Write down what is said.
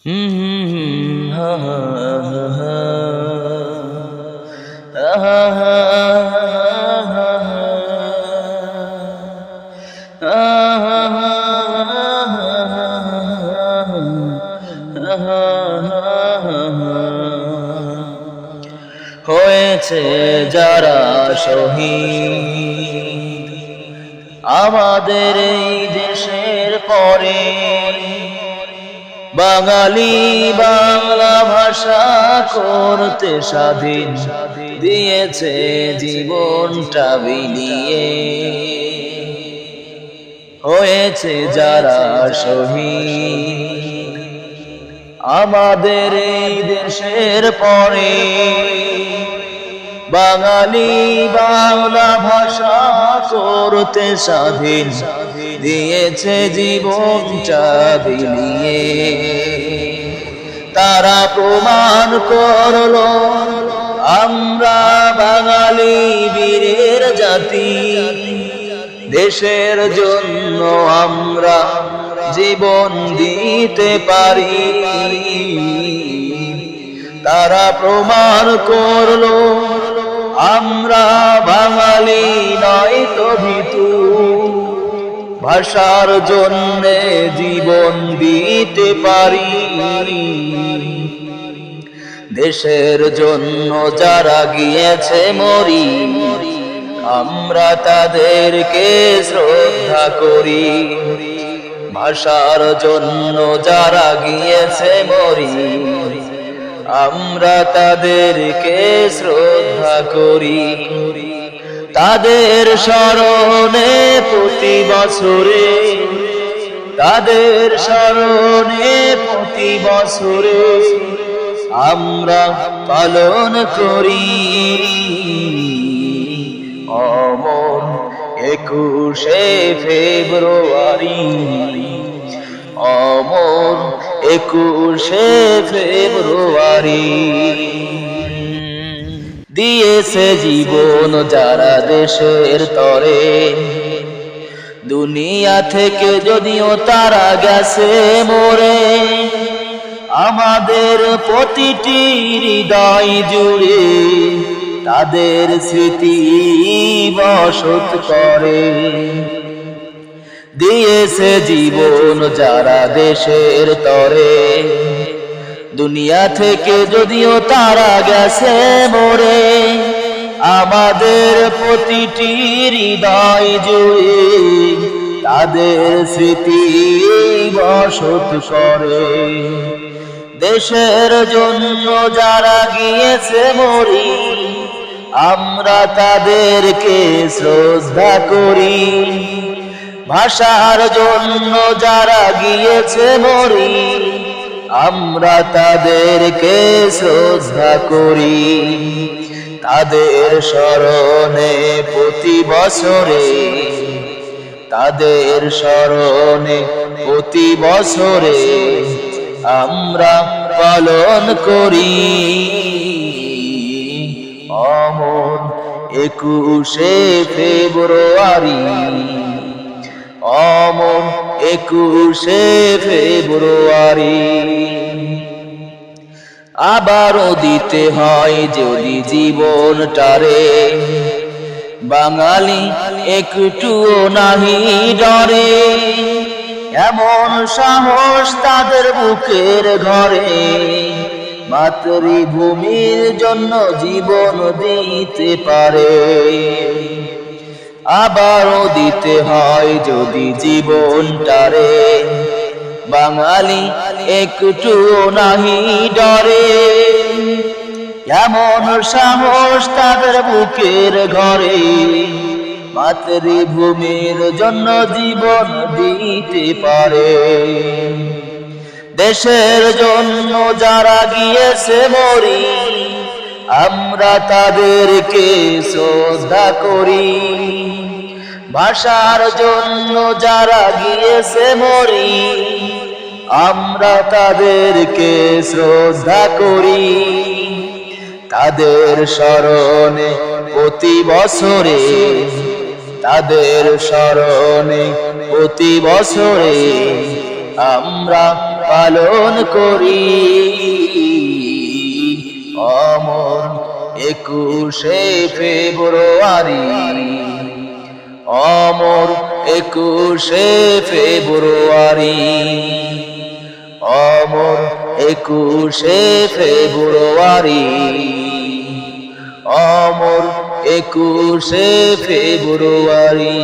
হা হা হা হা হা হয়েছে যারা শহীদ আমাদের এই দেশের পরে, বাঙালি বাংলা ভাষা করতে স্বাধীন দিয়েছে জীবনটা বিলিয়ে। হয়েছে যারা শহীদ আমাদের এই দেশের পরে, বাঙালি বাংলা ভাষা করতে স্বাধীন দিয়েছে জীবনটা বিলিয়ে। তারা প্রমাণ করলো আমরা বাঙালি বীরের জাতি, দেশের জন্য আমরা জীবন দিতে পারি। তারা প্রমাণ করলো আমরা বাঙালি নয় তো ভীতু, ভাষার জন্যে জীবন দিতে পারি। দেশের জন্য যারা গিয়েছে মরি, আমরা তাদেরকে শ্রদ্ধা করি। ভাষার জন্য যারা গিয়েছে মরি, আমরা তাদেরকে শ্রদ্ধা করি। তাদের স্মরণে প্রতি বছরে, তাদের স্মরণে প্রতি বছরে আমরা পালন করি অমর 21শে ফেব্রুয়ারি। অমর 21শে ফেব্রুয়ারি। দিয়েছে জীবন যারা দেশের তরে, দুনিয়া থেকে যদিও তারা গেছে মরে, আমাদের প্রতিটি হৃদয় জুড়ে তাদের স্মৃতি বসত করে। দিয়েছে জীবন যারা দেশের তরে, দুনিয়া থেকে যদিও তারা গেছে মরে, আমাদের প্রতিটি হৃদয় জুড়ে তাদের স্মৃতি বসত করে। দেশের জন্য যারা গিয়েছে মরি, আমরা তাদেরকে শ্রদ্ধা করি। ভাষার জন্য যারা গিয়েছে মরি, আমরা তাদেরকে শ্রদ্ধা করি। তাদের স্মরণে প্রতি বছরে, তাদের স্মরণে প্রতি বছরে আমরা পালন করি অমর 21শে ফেব্রুয়ারি। অমর 21শে ফেব্রুয়ারি। আবারও দিতে হয় যদি জীবনটারে, বাঙালি একটুও নাহি ডরে। এমন সাহস তাদের বুকের ঘরে, মাতৃভূমির জন্য জীবন দিতে পারে। আবারও দিতে হয় যদি জীবনটারে, বাঙালি একটুও নাহি ডরে। এমন সাহস তাদের বুকের ঘরে, মাতৃভূমির জন্য জীবন দিতে পারে। দেশের জন্য যারা গিয়েছে মরি, আমরা তাদেরকে শ্রদ্ধা করি। ভাষার জন্য যারা গিয়েছে মরি, আমরা তাদেরকে শ্রদ্ধা করি। তাদের স্মরণে প্রতি বছরে, তাদের স্মরণে প্রতি বছরে আমরা পালন করি। অমর 21শে ফেব্রুয়ারি, অমর 21শে ফেব্রুয়ারি, অমর 21শে ফেব্রুয়ারি, অমর 21শে ফেব্রুয়ারি।